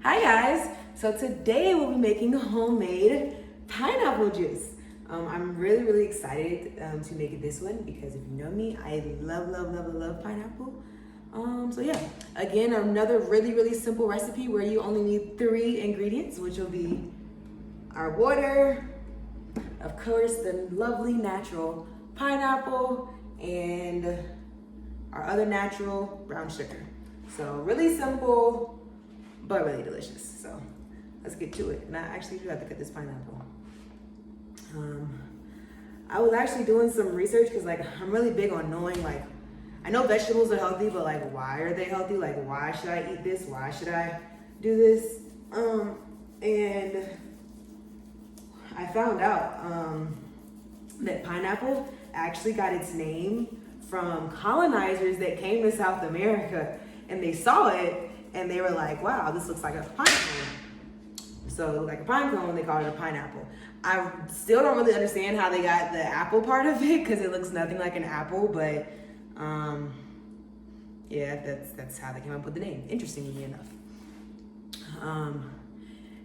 Hi guys! So today we'll be making homemade pineapple juice. I'm really excited to make this one because if you know me, I love pineapple. So yeah, again, another really simple recipe where you only need 3 ingredients, which will be our water, of course, the lovely natural pineapple, and our other natural brown sugar. So really simple, but really delicious. So let's get to it. And I actually do have to cut this pineapple. I was actually doing some research because I'm really big on knowing I know vegetables are healthy, but why are they healthy? Why should I eat this? Why should I do this? And I found out that pineapple actually got its name from colonizers that came to South America, and they saw it and they were like, wow, this looks like a pine cone. So it looked like a pine cone, they called it a pineapple. I still don't really understand how they got the apple part of it because it looks nothing like an apple, but yeah, that's how they came up with the name, interestingly enough.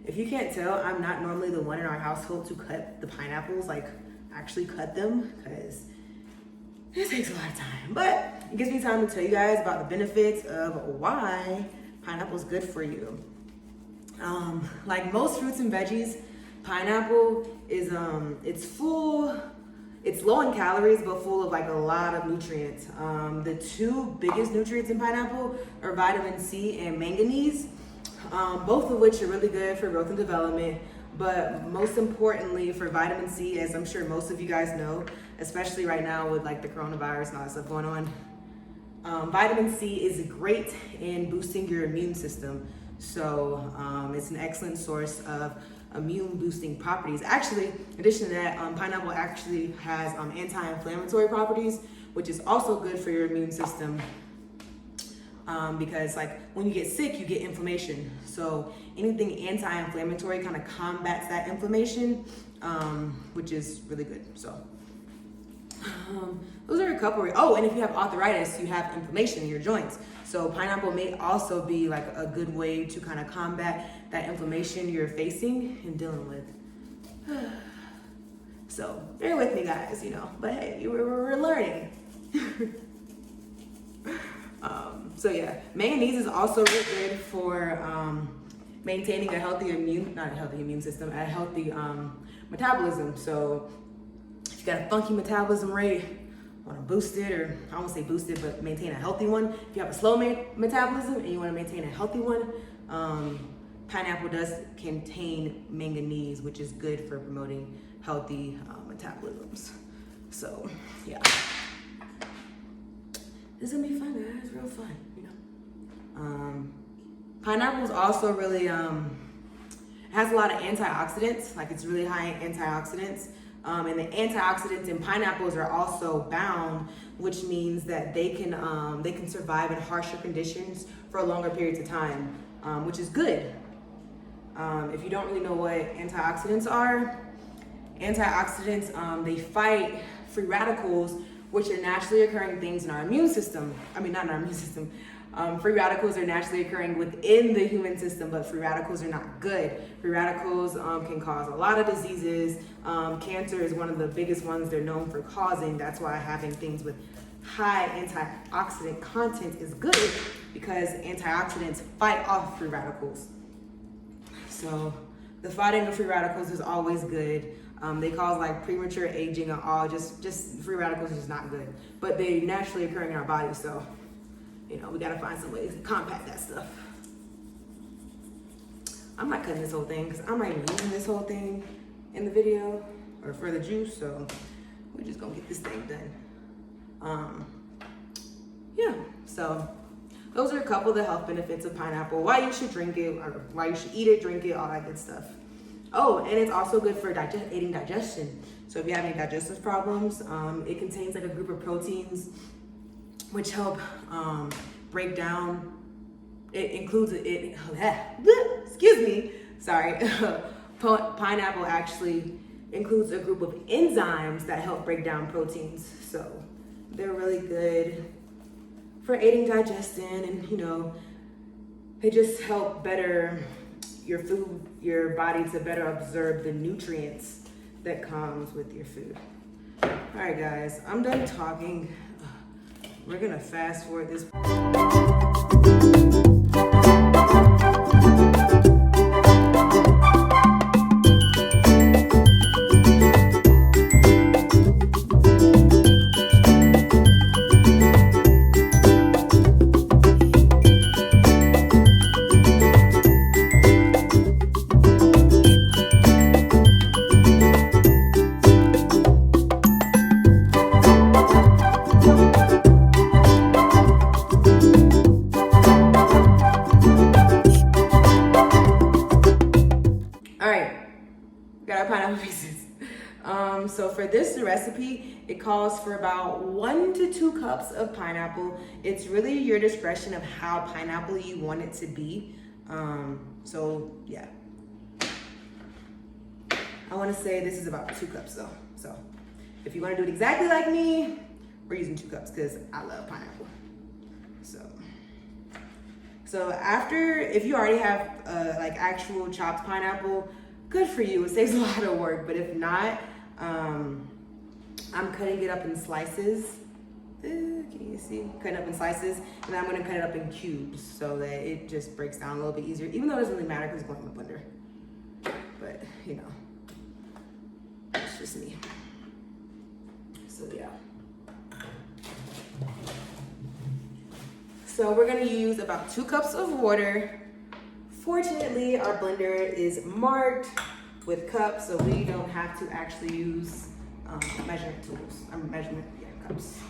If you can't tell, I'm not normally the one in our household to cut the pineapples, actually cut them, because it takes a lot of time. But it gives me time to tell you guys about the benefits of why pineapple is good for you. Like most fruits and veggies, pineapple is it's low in calories but full of a lot of nutrients. The 2 biggest nutrients in pineapple are vitamin C and manganese, both of which are really good for growth and development. But most importantly for vitamin C, as I'm sure most of you guys know, especially right now with the coronavirus and all that stuff going on, vitamin C is great in boosting your immune system. So it's an excellent source of immune boosting properties. Actually, in addition to that, pineapple actually has anti-inflammatory properties, which is also good for your immune system. Because when you get sick, you get inflammation. So anything anti-inflammatory kind of combats that inflammation, which is really good. So those are a couple. Oh, and if you have arthritis, you have inflammation in your joints. So pineapple may also be a good way to kind of combat that inflammation you're facing and dealing with. So bear with me, guys. But hey, we're learning. So yeah, manganese is also really good for maintaining a healthy system, a healthy metabolism. So if you got a funky metabolism rate, want to boost it, or I won't say boost it, but maintain a healthy one. If you have a slow metabolism and you want to maintain a healthy one, pineapple does contain manganese, which is good for promoting healthy metabolisms. So yeah. It's gonna be fun, guys. Real fun, Pineapple is also really has a lot of antioxidants. It's really high in antioxidants, and the antioxidants in pineapples are also bound, which means that they can survive in harsher conditions for longer periods of time, which is good. If you don't really know what antioxidants are, they fight free radicals, which are naturally occurring things in our immune system. I mean, not in our immune system. Free radicals are naturally occurring within the human system, but free radicals are not good. Free radicals can cause a lot of diseases. Cancer is one of the biggest ones they're known for causing. That's why having things with high antioxidant content is good, because antioxidants fight off free radicals. So the fighting of free radicals is always good. They cause premature aging and all, just free radicals is just not good. But they're naturally occurring in our bodies, so we gotta find some ways to combat that stuff. I'm not cutting this whole thing because I'm not even using this whole thing in the video or for the juice, so we're just gonna get this thing done. Yeah, so those are a couple of the health benefits of pineapple, why you should drink it, or why you should eat it, drink it, all that good stuff. Oh, and it's also good for aiding digestion. So if you have any digestive problems, it contains a group of proteins which help break down. It includes excuse me, sorry. Pineapple actually includes a group of enzymes that help break down proteins. So they're really good for aiding digestion, and they just help better your food, your body to better absorb the nutrients that comes with your food. All right, guys, I'm done talking. We're gonna fast forward this. So for this recipe, it calls for about 1 to 2 cups of pineapple. It's really your discretion of how pineapple you want it to be. So yeah, I want to say this is about 2 cups though. So if you want to do it exactly like me, we're using 2 cups because I love pineapple. So after, if you already have like actual chopped pineapple, good for you. It saves a lot of work. But if not, I'm cutting it up in slices. Can you see? Cutting up in slices, and then I'm gonna cut it up in cubes so that it just breaks down a little bit easier. Even though it doesn't really matter because it's going in the blender. But you know, it's just me. So yeah. So we're gonna use about 2 cups of water. Fortunately, our blender is marked with cups, so we don't have to actually use measurement tools. Cups.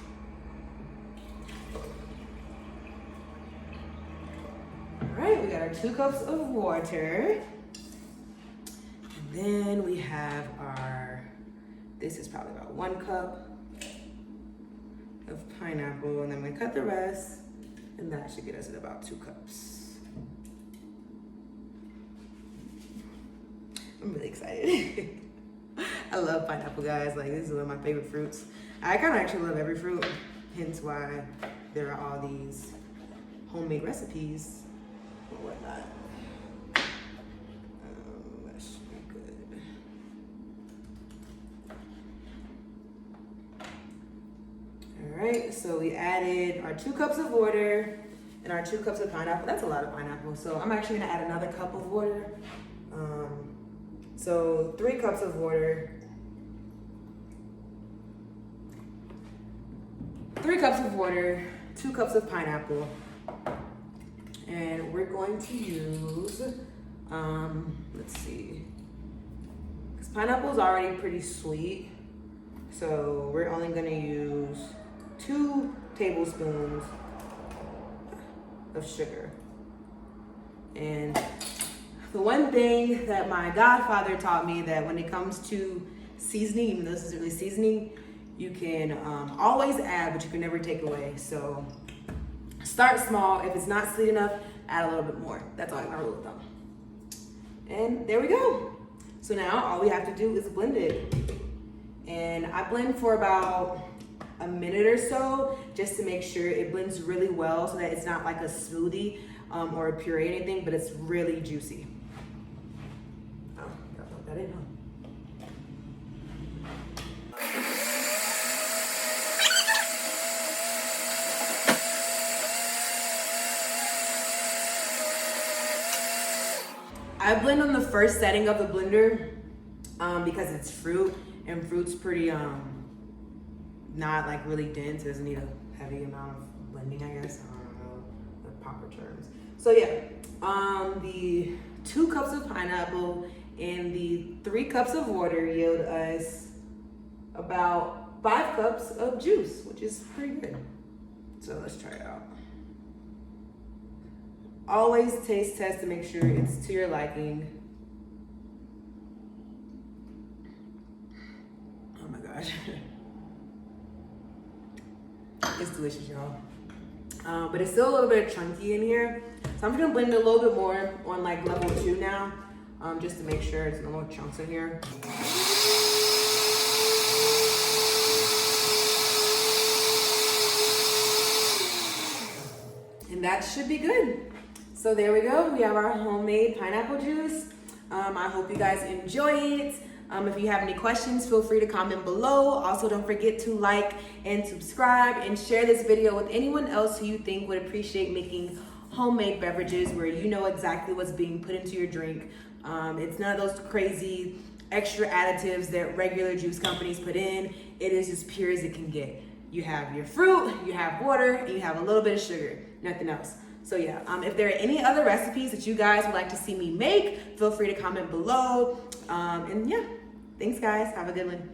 All right, we got our 2 cups of water. And then we have this is probably about 1 cup of pineapple, and then I'm gonna cut the rest, and that should get us at about 2 cups. I'm really excited. I love pineapple, guys. Like, this is one of my favorite fruits. I kind of actually love every fruit, hence why there are all these homemade recipes or whatnot. That should be good. All right, so we added our 2 cups of water and our 2 cups of pineapple. That's a lot of pineapple. So I'm actually gonna add another cup of water. So 3 cups of water, 3 cups of water, 2 cups of pineapple, and we're going to use, let's see, because pineapple is already pretty sweet, so we're only gonna use 2 tablespoons of sugar. And the one thing that my godfather taught me, that when it comes to seasoning, even though this isn't really seasoning, you can always add, but you can never take away. So start small. If it's not sweet enough, add a little bit more. That's all, my rule of thumb. And there we go. So now all we have to do is blend it. And I blend for about a minute or so, just to make sure it blends really well, so that it's not like a smoothie or a puree or anything, but it's really juicy. I didn't know. I blend on the first setting of the blender because it's fruit, and fruit's pretty not like really dense. It doesn't need a heavy amount of blending, I guess. I don't know the proper terms. So yeah, the 2 cups of pineapple and the 3 cups of water yield us about 5 cups of juice, which is pretty good. So let's try it out. Always taste test to make sure it's to your liking. Oh my gosh. It's delicious, y'all. But it's still a little bit chunky in here. So I'm just gonna blend it a little bit more on like level 2 now. Just to make sure it's no more chunks in here. And that should be good. So there we go. We have our homemade pineapple juice. I hope you guys enjoy it. If you have any questions, feel free to comment below. Also, don't forget to like and subscribe and share this video with anyone else who you think would appreciate making homemade beverages where you know exactly what's being put into your drink. It's none of those crazy extra additives that regular juice companies put in. It is as pure as it can get. You have your fruit, you have water, and you have a little bit of sugar, nothing else. So yeah, if there are any other recipes that you guys would like to see me make, feel free to comment below. And yeah, thanks guys, have a good one.